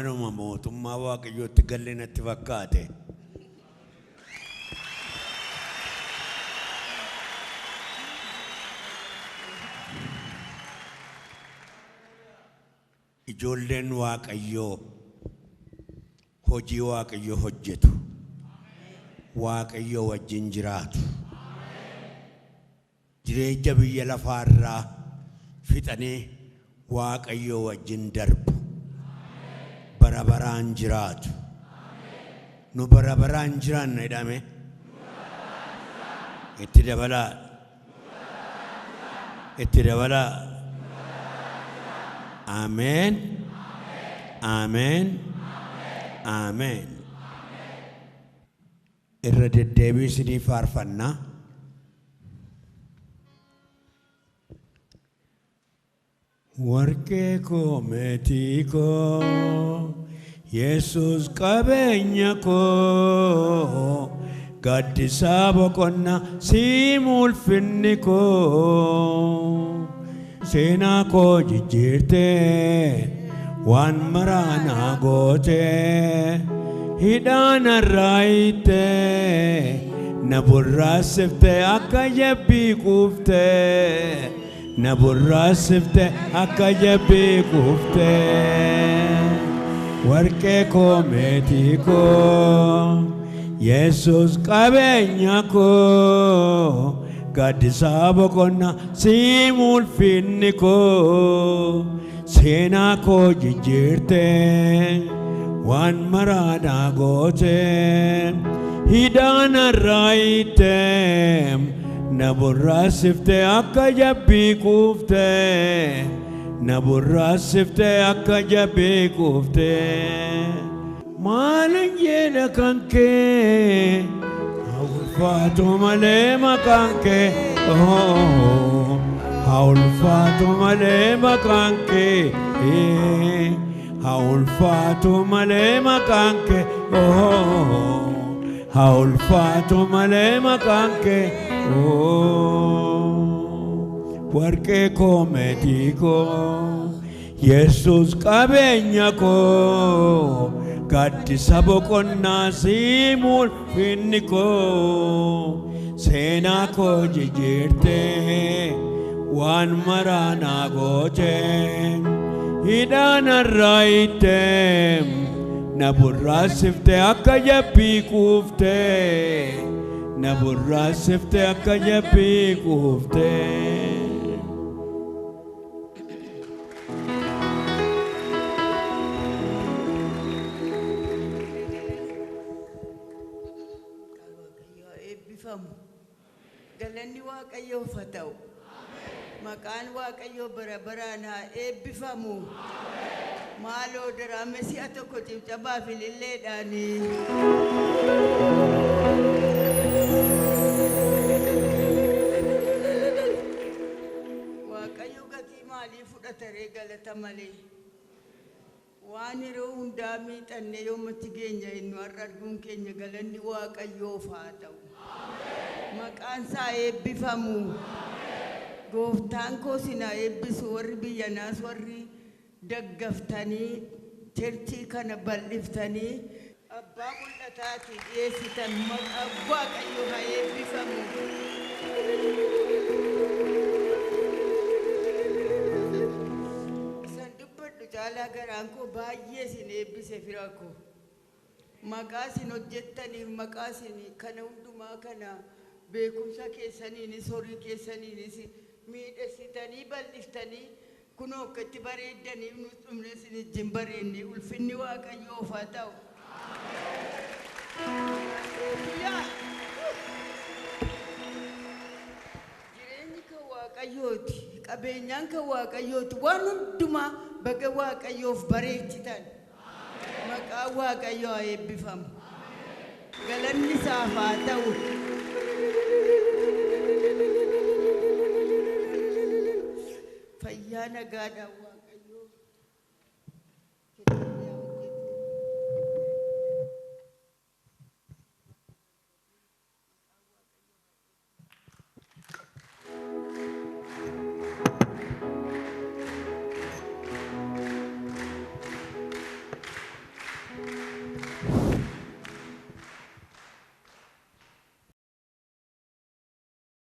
Anuma mootummaa Waaqayyootti galle natti fakkaate. Ijoolleen Waaqayyoo hojii Waaqayyoo hojjetu. Waaqayyoo wajjin jiraatu. Jireenya biyya lafaarraa fixanii Waaqayyoo wajjin darbu. Barabaraan jiraatu. Nu barabaraan jiraanna jedhame. Itti dabalaa. Itti dabalaa. Amen. Amen. Amen. Irra deddeebii isinii faarfannaa. Warqee koo meetii koo Yesus qabeenya koo gaddisaa boqonnaa siif ulfinni koo seenaa koo jijjiirtee waan maraa naa gootee hidhaan irraa hiittee na burraasiftee akka jabbii kuuftee na burraasiftee akka jabbii kuuftee warqee koo meetii koo Yesus qabeenya koo gaddisaa boqonnaa siif ulfinni koo seenaa koo jijjiirtee waan maraa naa gootee hidhaan irraa hiittee na burraasiftee akka jabbii kuuftee na burraasiftee akka jabbii kuuftee maalan jedha kan kee ulfaatu malee maqaan kee haa ulfaatu malee maqaan kee haa ulfaatu malee maqaan kee haa ulfaatu malee maqaan kee warqee koo meetii koo Yesus qabeenya koo gaddisa boqonnaa siif ulfinni koo seenaa koo jijjiirtee waan maraa naa gootee hidhaan irraa hiittee na burraasiftee akka jabbii kuuftee na burraasiftee akka jabbii kuuftee. Galanni Waaqayyoof haa ta'u. Maqaan Waaqayyoo bara baraan haa eebbifamu. Maaloo daraame si'a tokko cibcabaa fi ililleedhaani. Waaqayyo gatii maalii fudhataree galata malee. Waan yeroo hundaa miixannee yommatti geenya inni har'a arguun keenya galanni Waaqayyoof haa ta'u. Maqaan isaa eebbifamu. Gooftaan koo sinaa eebbisu warri biyya naas warri daggaftanii cherchii kana bal'iftanii abbaa mul'ataati dhiyeessitan maqaan Waaqayyoo haa eebbifamu. Isan dubbadhu caalaa garaan koo baay'ee sin eebbise fira koo. Maqaa sin hojjettaniif maqaa sin kana hundumaa kana beekumsa keessaniinis horii keessaniinis miidhagsitanii bal'iftanii kunoo akka itti bareeddaniif nu dhumne sin ijjin bareenne ulfinni Waaqayyoof haa ta'u. Jireenyi kan Waaqayyooti, qabeenyaan kan Waaqayyooti, waan hundumaa baga Waaqayyoof bareechitan. Maqaan Waaqayyoo haa eebbifamu. Galanni isaaf haa ta'u. Fayyaa nagaadhaan